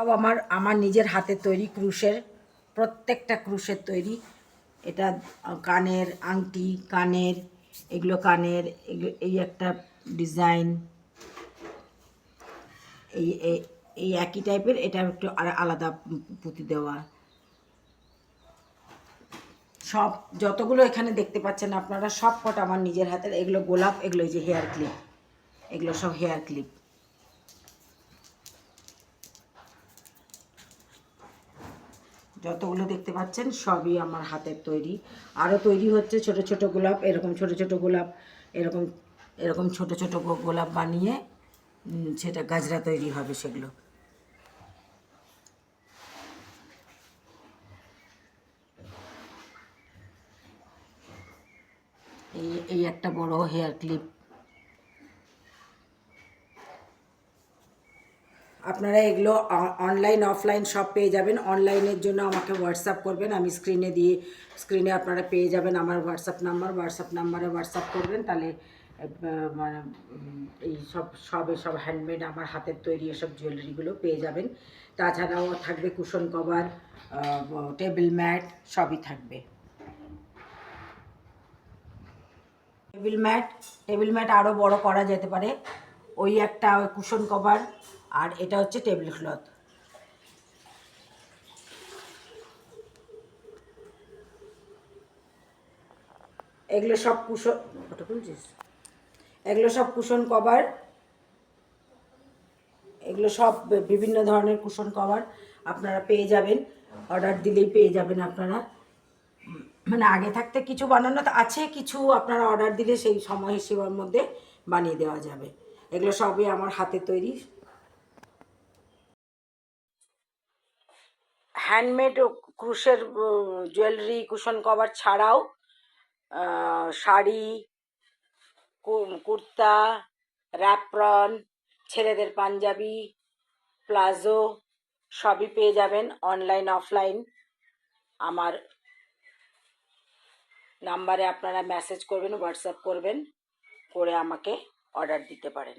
সব আমার নিজের হাতে তৈরি ক্রুশের, প্রত্যেকটা ক্রুশের তৈরি। এটা কানের আংটি, কানের এগুলো কানের, এই একটা ডিজাইন, এই এই একই টাইপের, এটা একটু আলাদা পুঁতি দেওয়া। সব যতগুলো এখানে দেখতে পাচ্ছেন আপনারা সব কটা আমার নিজের হাতের। এগুলো গোলাপ, এগুলো এই যে হেয়ার ক্লিপ, এগুলো সব হেয়ার ক্লিপ। যতগুলো দেখতে পাচ্ছেন সবই আমার হাতের তৈরি। আরও তৈরি হচ্ছে ছোট ছোট গোলাপ, এরকম ছোট ছোট গোলাপ, এরকম এরকম ছোট ছোট গোলাপ বানিয়ে সেটা গাজরা তৈরি হবে সেগুলো। এই একটা বড় হেয়ার ক্লিপ। আপনারা এগুলো অনলাইন অফলাইন সব পেয়ে যাবেন। অনলাইনের জন্য আমাকে হোয়াটসঅ্যাপ করবেন, আমি স্ক্রিনে আপনারা পেয়ে যাবেন আমার হোয়াটসঅ্যাপ নাম্বারে হোয়াটসঅ্যাপ করবেন, তাহলে মানে এই সব হ্যান্ডমেড আমার হাতের তৈরি এসব জুয়েলারিগুলো পেয়ে যাবেন। তাছাড়াও থাকবে কুশন কভার, টেবিল ম্যাট, সবই থাকবে। টেবিল ম্যাট আরও বড় করা যেতে পারে। ওই একটা কুশন কভার, আর এটা হচ্ছে টেবিল ক্লথ। এগুলো সব কুশন, ওটা বলছিস, এগুলো সব কুশন কভার, এগুলো সব বিভিন্ন ধরনের কুশন কভার আপনারা পেয়ে যাবেন। অর্ডার দিলেই পেয়ে যাবেন আপনারা। মানে আগে থাকতে কিছু বানানো আছে, কিছু আপনারা অর্ডার দিলে সেই সময় সীমার মধ্যে বানিয়ে দেওয়া যাবে। এগুলো সবই আমার হাতে তৈরি। হ্যান্ডমেড ক্রুশের জুয়েলারি কুশন কভার ছাড়াও শাড়ি, কুর্তা, র্যাপ্রন, ছেলেদের পাঞ্জাবি, প্লাজো সবই পেয়ে যাবেন অনলাইন অফলাইন। আমার নাম্বারে আপনারা মেসেজ করবেন, হোয়াটসঅ্যাপ করবেন, করে আমাকে অর্ডার দিতে পারেন।